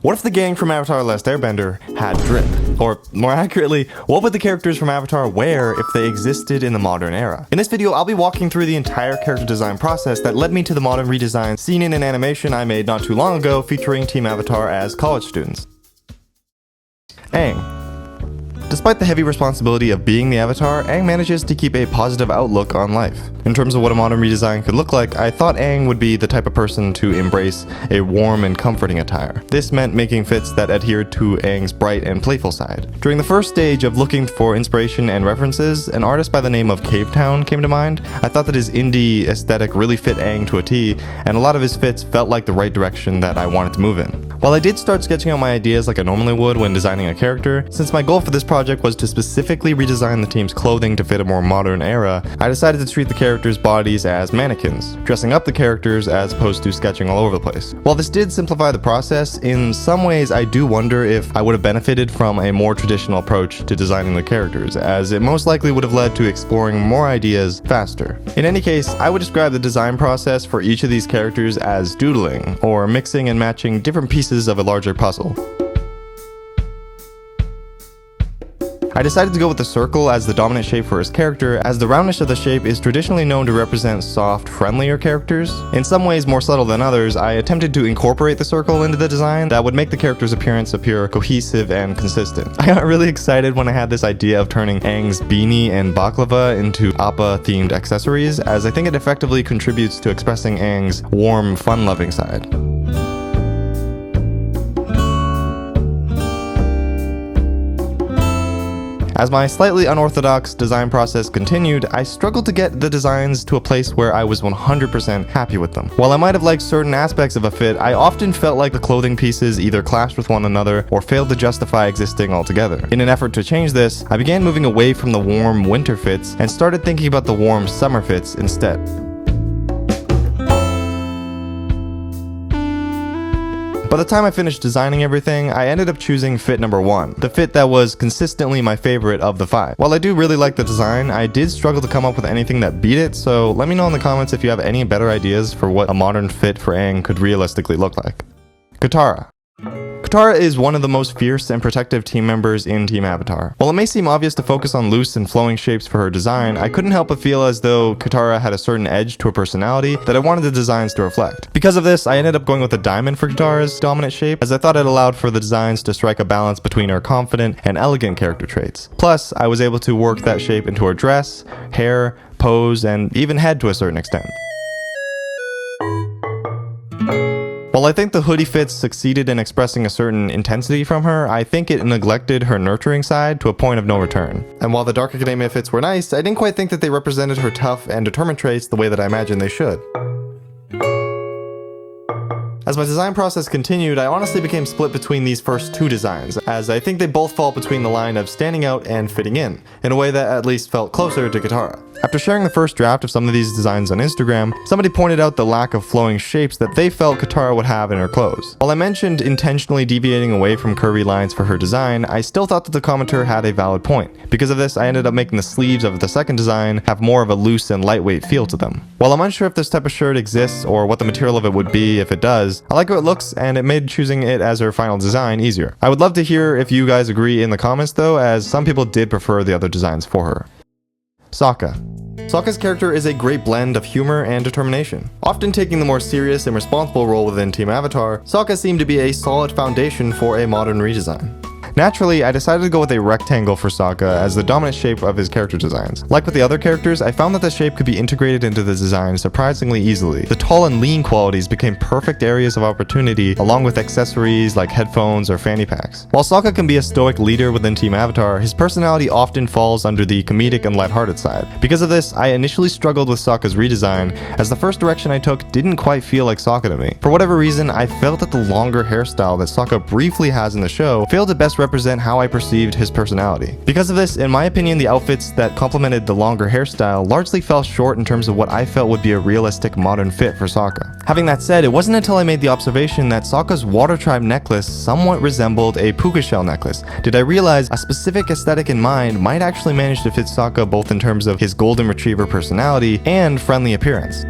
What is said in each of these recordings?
What if the gang from Avatar: Last Airbender had drip? Or more accurately, what would the characters from Avatar wear if they existed in the modern era? In this video, I'll be walking through the entire character design process that led me to the modern redesign seen in an animation I made not too long ago featuring Team Avatar as college students. Aang. Despite the heavy responsibility of being the Avatar, Aang manages to keep a positive outlook on life. In terms of what a modern redesign could look like, I thought Aang would be the type of person to embrace a warm and comforting attire. This meant making fits that adhered to Aang's bright and playful side. During the first stage of looking for inspiration and references, an artist by the name of Cavetown came to mind. I thought that his indie aesthetic really fit Aang to a T, and a lot of his fits felt like the right direction that I wanted to move in. While I did start sketching out my ideas like I normally would when designing a character, since my goal for this project was to specifically redesign the team's clothing to fit a more modern era, I decided to treat the characters' bodies as mannequins, dressing up the characters as opposed to sketching all over the place. While this did simplify the process, in some ways I do wonder if I would have benefited from a more traditional approach to designing the characters, as it most likely would have led to exploring more ideas faster. In any case, I would describe the design process for each of these characters as doodling, or mixing and matching different pieces of a larger puzzle. I decided to go with the circle as the dominant shape for his character, as the roundness of the shape is traditionally known to represent soft, friendlier characters. In some ways more subtle than others, I attempted to incorporate the circle into the design that would make the character's appearance appear cohesive and consistent. I got really excited when I had this idea of turning Aang's beanie and baklava into Appa-themed accessories, as I think it effectively contributes to expressing Aang's warm, fun-loving side. As my slightly unorthodox design process continued, I struggled to get the designs to a place where I was 100% happy with them. While I might have liked certain aspects of a fit, I often felt like the clothing pieces either clashed with one another or failed to justify existing altogether. In an effort to change this, I began moving away from the warm winter fits and started thinking about the warm summer fits instead. By the time I finished designing everything, I ended up choosing fit number 1, the fit that was consistently my favorite of the 5. While I do really like the design, I did struggle to come up with anything that beat it, so let me know in the comments if you have any better ideas for what a modern fit for Aang could realistically look like. Katara. Katara is one of the most fierce and protective team members in Team Avatar. While it may seem obvious to focus on loose and flowing shapes for her design, I couldn't help but feel as though Katara had a certain edge to her personality that I wanted the designs to reflect. Because of this, I ended up going with a diamond for Katara's dominant shape, as I thought it allowed for the designs to strike a balance between her confident and elegant character traits. Plus, I was able to work that shape into her dress, hair, pose, and even head to a certain extent. While I think the hoodie fits succeeded in expressing a certain intensity from her, I think it neglected her nurturing side to a point of no return. And while the Dark Academia fits were nice, I didn't quite think that they represented her tough and determined traits the way that I imagined they should. As my design process continued, I honestly became split between these first two designs, as I think they both fall between the line of standing out and fitting in a way that at least felt closer to Katara. After sharing the first draft of some of these designs on Instagram, somebody pointed out the lack of flowing shapes that they felt Katara would have in her clothes. While I mentioned intentionally deviating away from curvy lines for her design, I still thought that the commenter had a valid point. Because of this, I ended up making the sleeves of the second design have more of a loose and lightweight feel to them. While I'm unsure if this type of shirt exists or what the material of it would be if it does, I like how it looks and it made choosing it as her final design easier. I would love to hear if you guys agree in the comments though, as some people did prefer the other designs for her. Sokka. Sokka's character is a great blend of humor and determination. Often taking the more serious and responsible role within Team Avatar, Sokka seemed to be a solid foundation for a modern redesign. Naturally, I decided to go with a rectangle for Sokka as the dominant shape of his character designs. Like with the other characters, I found that the shape could be integrated into the design surprisingly easily. The tall and lean qualities became perfect areas of opportunity along with accessories like headphones or fanny packs. While Sokka can be a stoic leader within Team Avatar, his personality often falls under the comedic and lighthearted side. Because of this, I initially struggled with Sokka's redesign, as the first direction I took didn't quite feel like Sokka to me. For whatever reason, I felt that the longer hairstyle that Sokka briefly has in the show failed to best represent how I perceived his personality. Because of this, in my opinion, the outfits that complemented the longer hairstyle largely fell short in terms of what I felt would be a realistic modern fit for Sokka. Having that said, it wasn't until I made the observation that Sokka's Water Tribe necklace somewhat resembled a puka shell necklace did I realize a specific aesthetic in mind might actually manage to fit Sokka both in terms of his golden retriever personality and friendly appearance.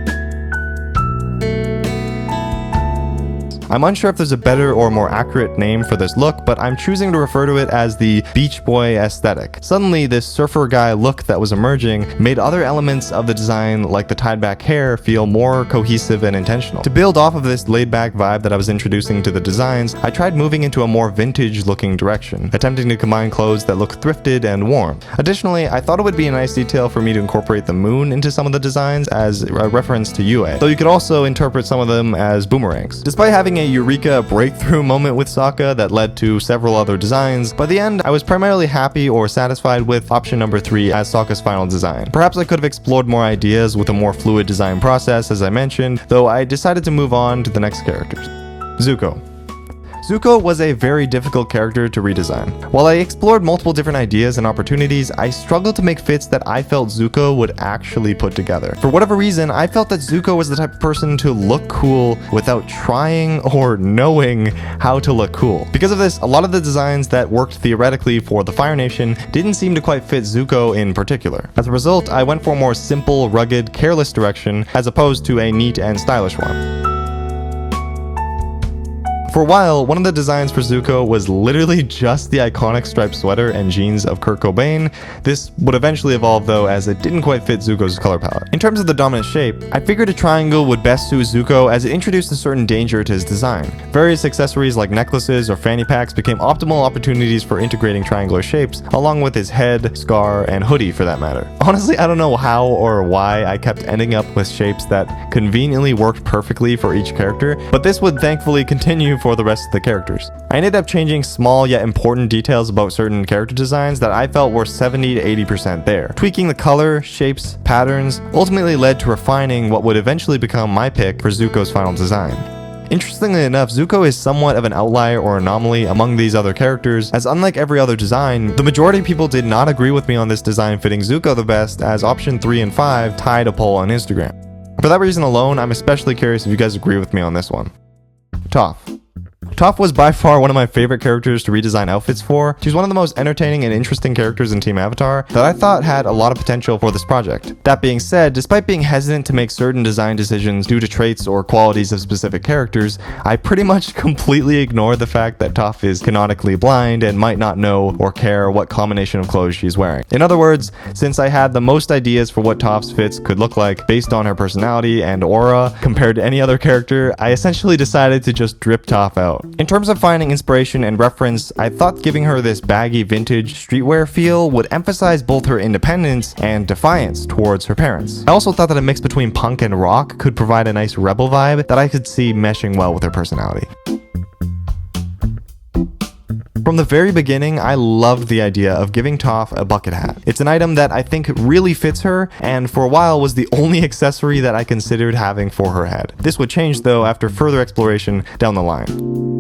I'm unsure if there's a better or more accurate name for this look, but I'm choosing to refer to it as the beach boy aesthetic. Suddenly, this surfer guy look that was emerging made other elements of the design, like the tied back hair, feel more cohesive and intentional. To build off of this laid back vibe that I was introducing to the designs, I tried moving into a more vintage looking direction, attempting to combine clothes that look thrifted and warm. Additionally, I thought it would be a nice detail for me to incorporate the moon into some of the designs as a reference to Yue, though you could also interpret some of them as boomerangs. Despite having a eureka breakthrough moment with Sokka that led to several other designs, by the end I was primarily happy or satisfied with option number 3 as Sokka's final design. Perhaps I could have explored more ideas with a more fluid design process, as I mentioned, though I decided to move on to the next characters. Zuko. Zuko was a very difficult character to redesign. While I explored multiple different ideas and opportunities, I struggled to make fits that I felt Zuko would actually put together. For whatever reason, I felt that Zuko was the type of person to look cool without trying or knowing how to look cool. Because of this, a lot of the designs that worked theoretically for the Fire Nation didn't seem to quite fit Zuko in particular. As a result, I went for a more simple, rugged, careless direction as opposed to a neat and stylish one. For a while, one of the designs for Zuko was literally just the iconic striped sweater and jeans of Kurt Cobain. This would eventually evolve though, as it didn't quite fit Zuko's color palette. In terms of the dominant shape, I figured a triangle would best suit Zuko as it introduced a certain danger to his design. Various accessories like necklaces or fanny packs became optimal opportunities for integrating triangular shapes, along with his head, scar, and hoodie for that matter. Honestly, I don't know how or why I kept ending up with shapes that conveniently worked perfectly for each character, but this would thankfully continue for the rest of the characters. I ended up changing small yet important details about certain character designs that I felt were 70 to 80% there. Tweaking the color, shapes, patterns ultimately led to refining what would eventually become my pick for Zuko's final design. Interestingly enough, Zuko is somewhat of an outlier or anomaly among these other characters, as unlike every other design, the majority of people did not agree with me on this design fitting Zuko the best, as option 3 and 5 tied a poll on Instagram. For that reason alone, I'm especially curious if you guys agree with me on this one. Toph. Toph was by far one of my favorite characters to redesign outfits for. She's one of the most entertaining and interesting characters in Team Avatar that I thought had a lot of potential for this project. That being said, despite being hesitant to make certain design decisions due to traits or qualities of specific characters, I pretty much completely ignored the fact that Toph is canonically blind and might not know or care what combination of clothes she's wearing. In other words, since I had the most ideas for what Toph's fits could look like based on her personality and aura compared to any other character, I essentially decided to just drip Toph out. In terms of finding inspiration and reference, I thought giving her this baggy vintage streetwear feel would emphasize both her independence and defiance towards her parents. I also thought that a mix between punk and rock could provide a nice rebel vibe that I could see meshing well with her personality. From the very beginning, I loved the idea of giving Toph a bucket hat. It's an item that I think really fits her, and for a while was the only accessory that I considered having for her head. This would change though after further exploration down the line.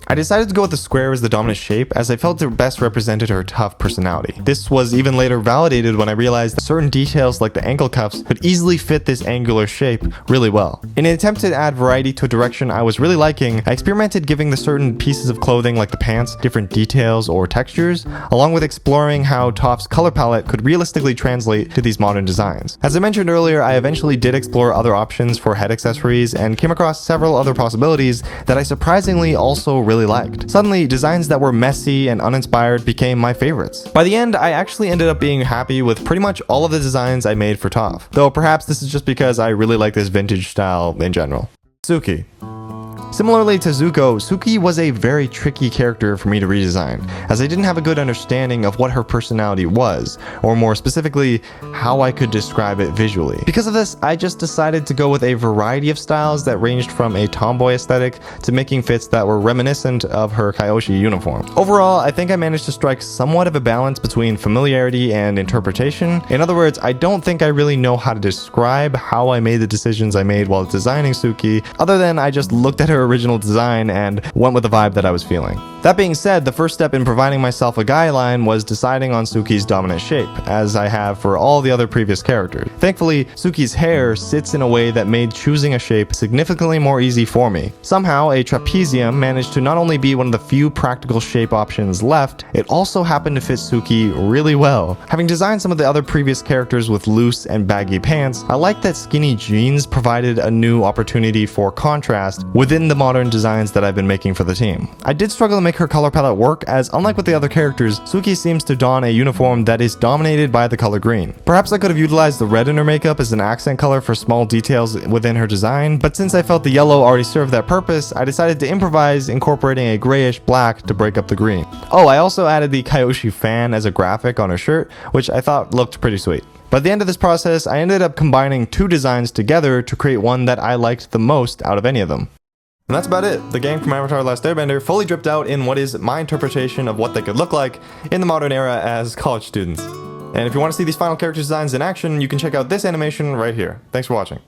I decided to go with the square as the dominant shape as I felt it best represented her tough personality. This was even later validated when I realized that certain details like the ankle cuffs could easily fit this angular shape really well. In an attempt to add variety to a direction I was really liking, I experimented giving the certain pieces of clothing like the pants different details or textures, along with exploring how Toph's color palette could realistically translate to these modern designs. As I mentioned earlier, I eventually did explore other options for head accessories and came across several other possibilities that I surprisingly also really liked. Suddenly, designs that were messy and uninspired became my favorites. By the end, I actually ended up being happy with pretty much all of the designs I made for Toph, though perhaps this is just because I really like this vintage style in general. Suki. Similarly to Zuko, Suki was a very tricky character for me to redesign, as I didn't have a good understanding of what her personality was, or more specifically, how I could describe it visually. Because of this, I just decided to go with a variety of styles that ranged from a tomboy aesthetic to making fits that were reminiscent of her Kyoshi uniform. Overall, I think I managed to strike somewhat of a balance between familiarity and interpretation. In other words, I don't think I really know how to describe how I made the decisions I made while designing Suki, other than I just looked at her her original design and went with the vibe that I was feeling. That being said, the first step in providing myself a guy line was deciding on Suki's dominant shape, as I have for all the other previous characters. Thankfully, Suki's hair sits in a way that made choosing a shape significantly more easy for me. Somehow, a trapezium managed to not only be one of the few practical shape options left, it also happened to fit Suki really well. Having designed some of the other previous characters with loose and baggy pants, I like that skinny jeans provided a new opportunity for contrast within the modern designs that I've been making for the team. I did struggle to make her color palette work, as unlike with the other characters, Suki seems to don a uniform that is dominated by the color green. Perhaps I could have utilized the red in her makeup as an accent color for small details within her design, but since I felt the yellow already served that purpose, I decided to improvise, incorporating a grayish black to break up the green. Oh, I also added the Kyoshi fan as a graphic on her shirt, which I thought looked pretty sweet. By the end of this process, I ended up combining two designs together to create one that I liked the most out of any of them. And that's about it. The gang from Avatar: The Last Airbender fully dripped out in what is my interpretation of what they could look like in the modern era as college students. And if you want to see these final character designs in action, you can check out this animation right here. Thanks for watching.